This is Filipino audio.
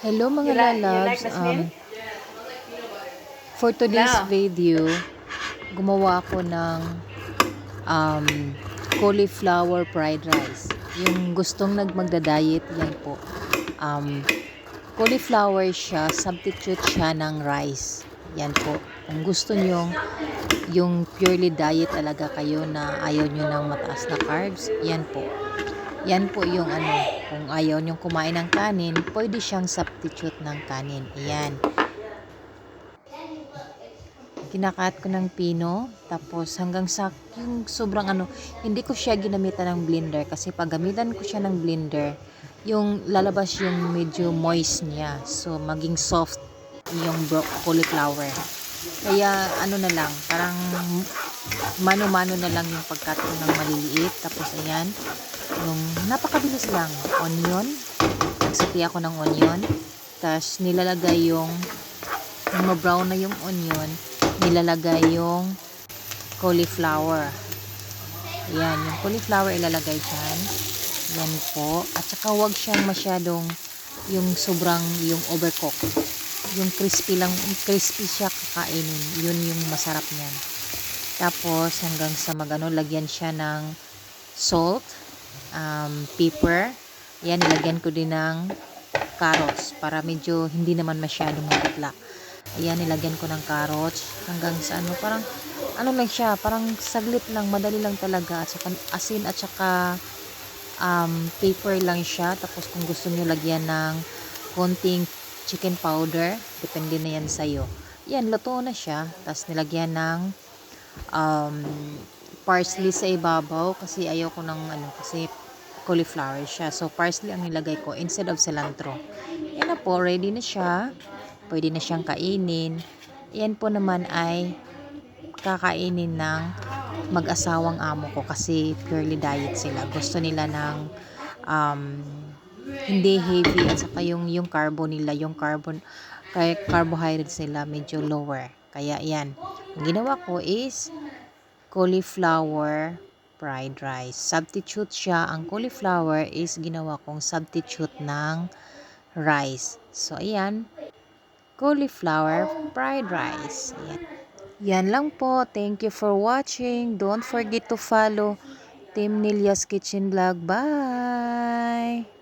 Hello mga You like lalabs, the smell? for today's No. video, gumawa ako ng um, cauliflower fried rice. Yung gustong magda-diet, yan po. Um, Cauliflower siya, substitute siya ng rice. Yan po. Kung gusto nyo yung purely diet talaga kayo na ayaw nyo ng mataas na carbs, yan po. Yan po yung kung ayaw nyong kumain ng kanin, pwede siyang substitute ng kanin. Ayan. Kinakaat ko ng pino, tapos hanggang sa yung sobrang hindi ko siya ginamitan ng blender kasi pag gamitan ko siya ng blender, yung lalabas yung medyo moist niya. So, maging soft yung cauliflower. Kaya, na lang, parang mano-mano na lang yung pagkat ko ng maliliit. Tapos, ayan, yung napakabilis lang, onion. Nagsapi ako ng onion. Tapos, nilalagay yung ma-brown na yung onion, nilalagay yung cauliflower. Ayan, yung cauliflower ilalagay dyan. Yan po. At saka huwag siyang masyadong yung sobrang yung overcook. Yung crispy lang, crispy siya kakainin. Yun yung masarap niyan. Tapos hanggang sa lagyan siya ng salt, pepper. Yan, nilagyan ko din ng carrots para medyo hindi naman masyadong maputla. Ayan, nilagyan ko ng carrots hanggang sa parang lang siya, parang saglit lang, madali lang talaga. At saka asin at saka pepper lang siya. Tapos kung gusto niyo lagyan ng konting chicken powder, depende na yan sa'yo. Yan, luto na siya. Tapos nilagyan ng parsley sa ibabaw kasi ayaw ko ng kasi cauliflower siya. So, parsley ang nilagay ko instead of cilantro. Yan na po, ready na siya. Pwede na siyang kainin. Yan po naman ay kakainin ng mag-asawang amo ko kasi purely diet sila. Gusto nila ng hindi heavy at saka yung carbo nila, carbohydrates nila medyo lower. Kaya yan. Ang ginawa ko is cauliflower fried rice. Substitute siya. Ang cauliflower is ginawa kong substitute ng rice. So, ayan. Cauliflower fried rice. Ayan. Yan lang po. Thank you for watching. Don't forget to follow Team Nilya's Kitchen Vlog. Bye!